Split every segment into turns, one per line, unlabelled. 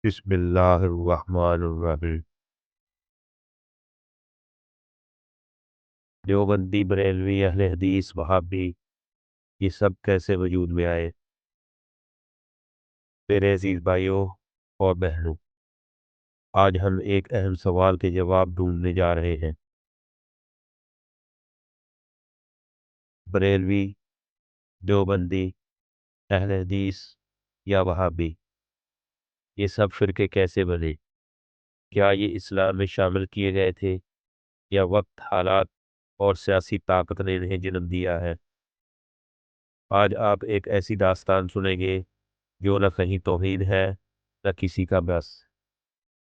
بسم اللہ الرحمن الرحیم۔ دیوبندی، بریلوی، اہل حدیث، وہابی، یہ سب کیسے وجود میں آئے؟ میرے عزیز بھائیوں اور بہنوں، آج ہم ایک اہم سوال کے جواب ڈھونڈنے جا رہے ہیں۔ بریلوی، دیوبندی، اہل حدیث یا وہابی، یہ سب فرقے کیسے بنے؟ کیا یہ اسلام میں شامل کیے گئے تھے یا وقت، حالات اور سیاسی طاقت نے انہیں جنم دیا ہے؟ آج آپ ایک ایسی داستان سنیں گے جو نہ کہیں توہین ہے، نہ کسی کا بس،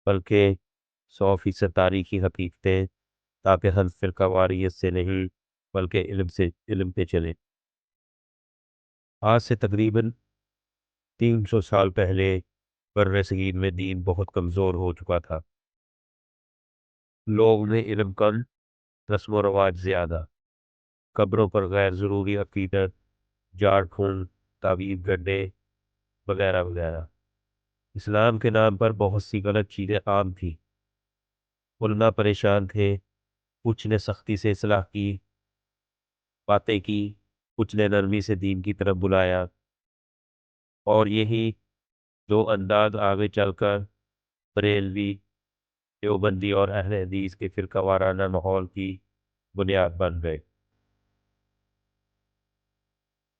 بلکہ 100% تاریخی حقیقتیں، تاکہ ہم فرقہ واریت سے نہیں بلکہ علم پہ چلیں۔ آج سے تقریباً 300 سال پہلے بر صغیر میں دین بہت کمزور ہو چکا تھا۔ لوگ میں علم کم، رسم و رواج زیادہ، قبروں پر غیر ضروری عقیدت، جاڑ پھونک، تعویذ گڈھے وغیرہ وغیرہ۔ اسلام کے نام پر بہت سی غلط چیزیں عام تھیں۔ علماء پریشان تھے، کچھ نے سختی سے اصلاح کی باتیں کی، کچھ نے نرمی سے دین کی طرف بلایا، اور یہی دو انداز آگے چل کر بریلوی، دیوبندی اور اہل حدیث کے فرقہ وارانہ ماحول کی بنیاد بن گئے۔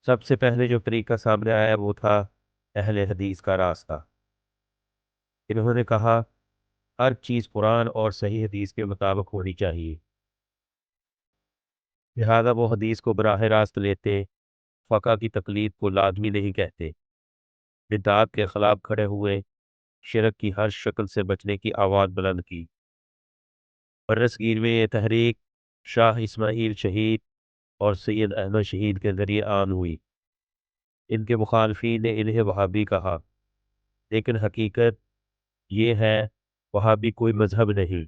سب سے پہلے جو طریقہ سامنے آیا وہ تھا اہل حدیث کا راستہ۔ انہوں نے کہا ہر چیز قرآن اور صحیح حدیث کے مطابق ہونی چاہیے، لہذا وہ حدیث کو براہ راست لیتے، فقہ کی تقلید کو لازمی نہیں کہتے، بدعات کے خلاف کھڑے ہوئے، شرک کی ہر شکل سے بچنے کی آواز بلند کی۔ برصغیر میں یہ تحریک شاہ اسماعیل شہید اور سید احمد شہید کے ذریعے عام ہوئی۔ ان کے مخالفین نے انہیں وہابی کہا، لیکن حقیقت یہ ہے وہابی کوئی مذہب نہیں،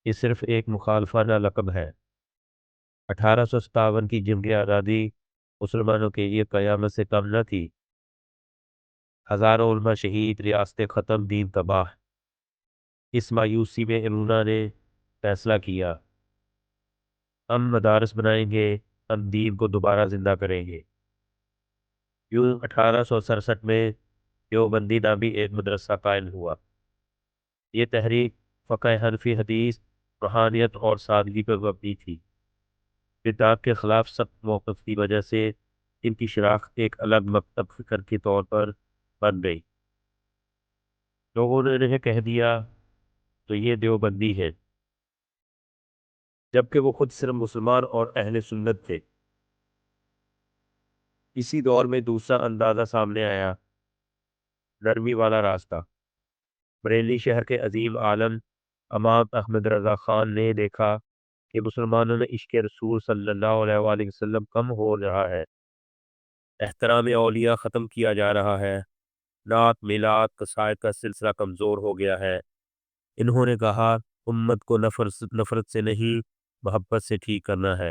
یہ صرف ایک مخالفانہ لقب ہے۔ 1857 کی جنگ آزادی مسلمانوں کے لیے قیامت سے کم نہ تھی۔ ہزاروں علماء شہید، ریاستیں ختم، دین تباہ۔ اس مایوسی میں انہوں نے فیصلہ کیا، ہم مدارس بنائیں گے، ہم دین کو دوبارہ زندہ کریں گے۔ یوں 1867 میں دیوبندی نامی ایک مدرسہ قائم ہوا۔ یہ تحریک فقہ حنفی، حدیث، روحانیت اور سادگی پر مبنی تھی۔ بدعات کے خلاف سخت موقف کی وجہ سے ان کی شناخت ایک الگ مکتب فکر کے طور پر بن گئی۔ لوگوں نے انہیں کہہ دیا تو یہ دیوبندی ہے، جبکہ وہ خود صرف مسلمان اور اہل سنت تھے۔ اسی دور میں دوسرا اندازہ سامنے آیا، نرمی والا راستہ۔ بریلی شہر کے عظیم عالم امام احمد رضا خان نے دیکھا کہ مسلمانوں میں عشق رسول صلی اللہ علیہ وآلہ وسلم کم ہو رہا ہے، احترام اولیاء ختم کیا جا رہا ہے، نعت، میلاد، قصائد کا سلسلہ کمزور ہو گیا ہے۔ انہوں نے کہا امت کو نفرت سے نہیں، محبت سے ٹھیک کرنا ہے۔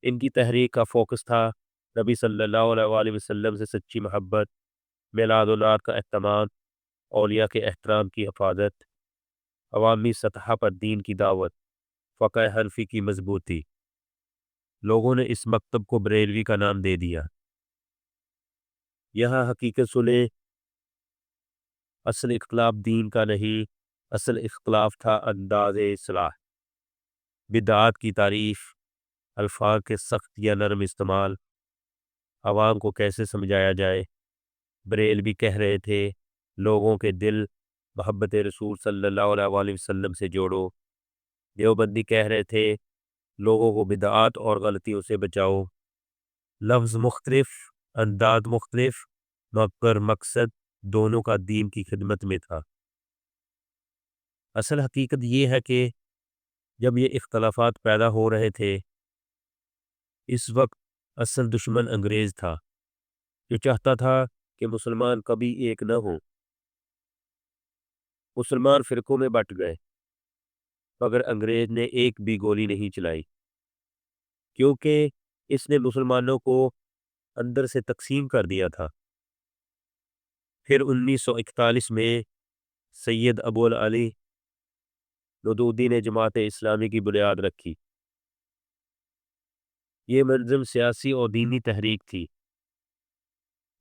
ان کی تحریک کا فوکس تھا نبی صلی اللہ علیہ وآلہ وسلم سے سچی محبت، میلاد و نعت کا اہتمام، اولیاء کے احترام کی حفاظت، عوامی سطح پر دین کی دعوت، فقہ حنفی کی مضبوطی۔ لوگوں نے اس مکتب کو بریلوی کا نام دے دیا۔ یہاں حقیقت سنیں، اصل اختلاف دین کا نہیں، اصل اختلاف تھا انداز اصلاح۔ بدعات کی تعریف، الفاظ کے سخت یا نرم استعمال، عوام کو کیسے سمجھایا جائے۔ بریلوی کہہ رہے تھے لوگوں کے دل محبت رسول صلی اللہ علیہ وآلہ وسلم سے جوڑو۔ دیوبندی کہہ رہے تھے لوگوں کو بدعات اور غلطیوں سے بچاؤ۔ لفظ مختلف، انداز مختلف، مگر مقصد دونوں کا دین کی خدمت میں تھا۔ اصل حقیقت یہ ہے کہ جب یہ اختلافات پیدا ہو رہے تھے، اس وقت اصل دشمن انگریز تھا، جو چاہتا تھا کہ مسلمان کبھی ایک نہ ہو۔ مسلمان فرقوں میں بٹ گئے، مگر انگریز نے ایک بھی گولی نہیں چلائی، کیونکہ اس نے مسلمانوں کو اندر سے تقسیم کر دیا تھا۔ پھر 1941 میں سید ابو العلی ندودی نے جماعت اسلامی کی بنیاد رکھی۔ یہ منظم سیاسی اور دینی تحریک تھی۔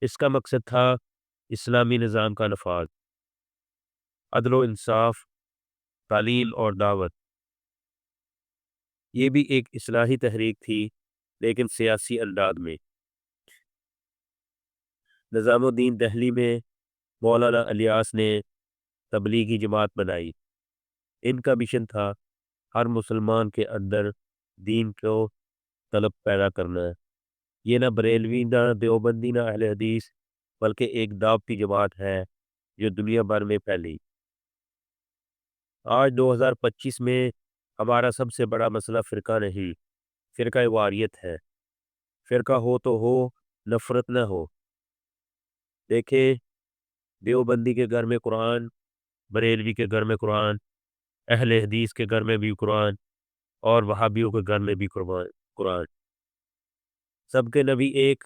اس کا مقصد تھا اسلامی نظام کا نفاذ، عدل و انصاف، تعلیم اور دعوت۔ یہ بھی ایک اصلاحی تحریک تھی، لیکن سیاسی انداز میں۔ نظام الدین دہلی میں مولانا الیاس نے تبلیغی جماعت بنائی۔ ان کا مشن تھا ہر مسلمان کے اندر دین کو طلب پیدا کرنا ہے۔ یہ نہ بریلوی، نہ دیوبندی، نہ اہل حدیث، بلکہ ایک دعوتی جماعت ہے جو دنیا بھر میں پھیلی۔ آج 2025 میں ہمارا سب سے بڑا مسئلہ فرقہ نہیں، فرقہ واریت ہے۔ فرقہ ہو تو ہو، نفرت نہ ہو۔ دیکھیں، دیوبندی کے گھر میں قرآن، بریلوی کے گھر میں قرآن، اہل حدیث کے گھر میں بھی قرآن، اور وہابیوں کے گھر میں بھی قرآن۔ سب کے نبی ایک،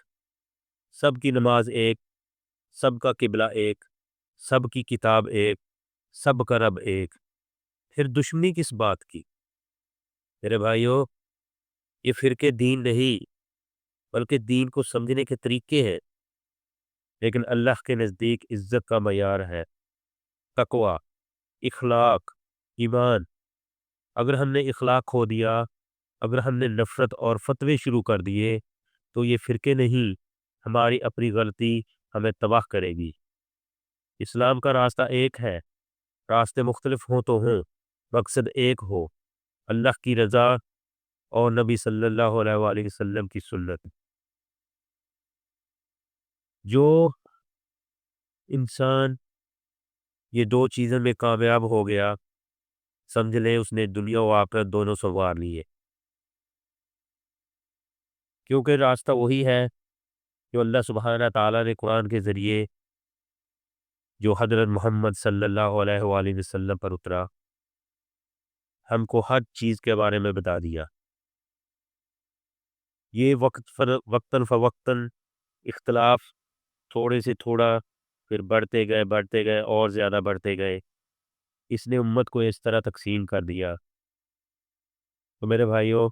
سب کی نماز ایک، سب کا قبلہ ایک، سب کی کتاب ایک، سب کا رب ایک۔ پھر دشمنی کس بات کی؟ میرے بھائیو، یہ فرقے دین نہیں، بلکہ دین کو سمجھنے کے طریقے ہیں، لیکن اللہ کے نزدیک عزت کا معیار ہے تقوی، اخلاق، ایمان۔ اگر ہم نے اخلاق کھو دیا، اگر ہم نے نفرت اور فتوے شروع کر دیے، تو یہ فرقے نہیں، ہماری اپنی غلطی ہمیں تباہ کرے گی۔ اسلام کا راستہ ایک ہے، راستے مختلف ہوں تو ہوں، مقصد ایک ہو، اللہ کی رضا اور نبی صلی اللہ علیہ وآلہ وسلم کی سنت۔ جو انسان یہ دو چیزوں میں کامیاب ہو گیا، سمجھ لیں اس نے دنیا و آخرت دونوں سنوار لیے، کیونکہ راستہ وہی ہے جو اللہ سبحانہ تعالیٰ نے قرآن کے ذریعے جو حضرت محمد صلی اللہ علیہ وآلہ وسلم پر اترا، ہم کو ہر چیز کے بارے میں بتا دیا۔ یہ وقتاً فوقتاً اختلاف تھوڑے سے تھوڑا پھر بڑھتے گئے اور زیادہ بڑھتے گئے۔ اس نے امت کو اس طرح تقسیم کر دیا۔ تو میرے بھائیوں،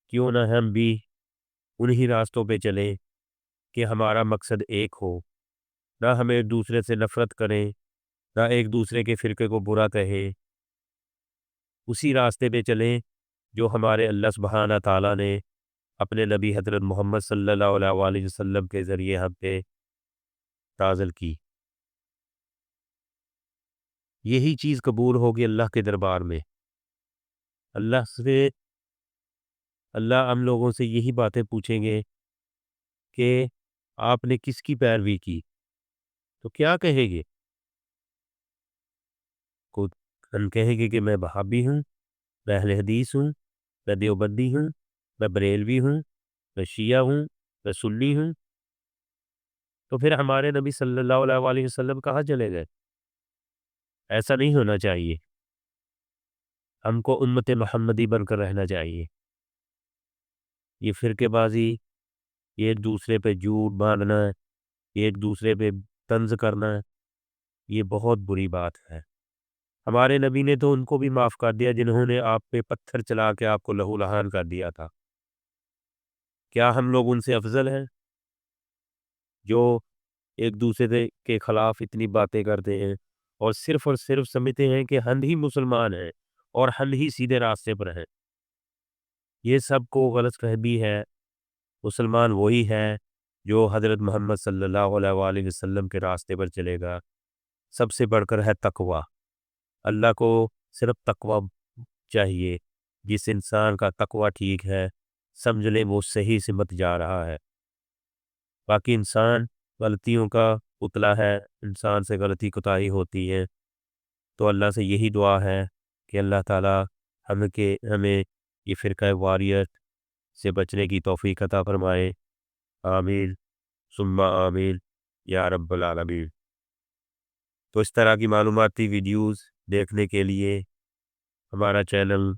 کیوں نہ ہم بھی انہی راستوں پہ چلیں کہ ہمارا مقصد ایک ہو، نہ ہمیں ایک دوسرے سے نفرت کریں، نہ ایک دوسرے کے فرقے کو برا کہیں۔ اسی راستے پہ چلیں جو ہمارے اللہ سبحانہ تعالیٰ نے اپنے نبی حضرت محمد صلی اللہ علیہ وآلہ وسلم کے ذریعے ہم پہ نازل کی۔ یہی چیز قبول ہوگی اللہ کے دربار میں۔ اللہ ہم لوگوں سے یہی باتیں پوچھیں گے کہ آپ نے کس کی پیروی کی، تو کیا کہیں گے؟ ہم کہیں گے کہ میں وہابی ہوں، میں اہل حدیث ہوں، میں دیوبندی ہوں، میں بریلوی ہوں، میں شیعہ ہوں، میں سنی ہوں۔ تو پھر ہمارے نبی صلی اللہ علیہ وآلہ وسلم کہاں چلے گئے؟ ایسا نہیں ہونا چاہیے۔ ہم کو امت محمدی بن کر رہنا چاہیے۔ یہ فرقے بازی، یہ ایک دوسرے پہ جھوٹ باندھنا، یہ ایک دوسرے پہ طنز کرنا، یہ بہت بری بات ہے۔ ہمارے نبی نے تو ان کو بھی معاف کر دیا جنہوں نے آپ پہ پتھر چلا کے آپ کو لہو لہان کر دیا تھا۔ کیا ہم لوگ ان سے افضل ہیں جو ایک دوسرے کے خلاف اتنی باتیں کرتے ہیں اور صرف سمجھتے ہیں کہ ہم ہی مسلمان ہیں اور ہم ہی سیدھے راستے پر ہیں؟ یہ سب کو غلط فہمی ہے۔ مسلمان وہی ہے جو حضرت محمد صلی اللہ علیہ وآلہ وسلم کے راستے پر چلے گا۔ سب سے بڑھ کر ہے تقوی۔ اللہ کو صرف تقوی چاہیے۔ جس انسان کا تقوی ٹھیک ہے، سمجھ لیں وہ صحیح سمت جا رہا ہے۔ باقی انسان غلطیوں کا پتلا ہے، انسان سے غلطی کوتاہی ہوتی ہے۔ تو اللہ سے یہی دعا ہے کہ اللہ تعالیٰ ہمیں یہ فرقہ واریت سے بچنے کی توفیق عطا فرمائے۔ آمین ثم آمین یا رب العالمین۔ تو اس طرح کی معلوماتی ویڈیوز دیکھنے کے لیے ہمارا چینل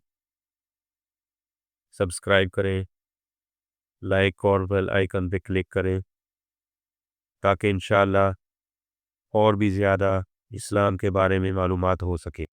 سبسکرائب کریں، لائک اور بیل آئیکن پہ کلک کریں، تاکہ انشاءاللہ اور بھی زیادہ اسلام کے بارے میں معلومات ہو سکے۔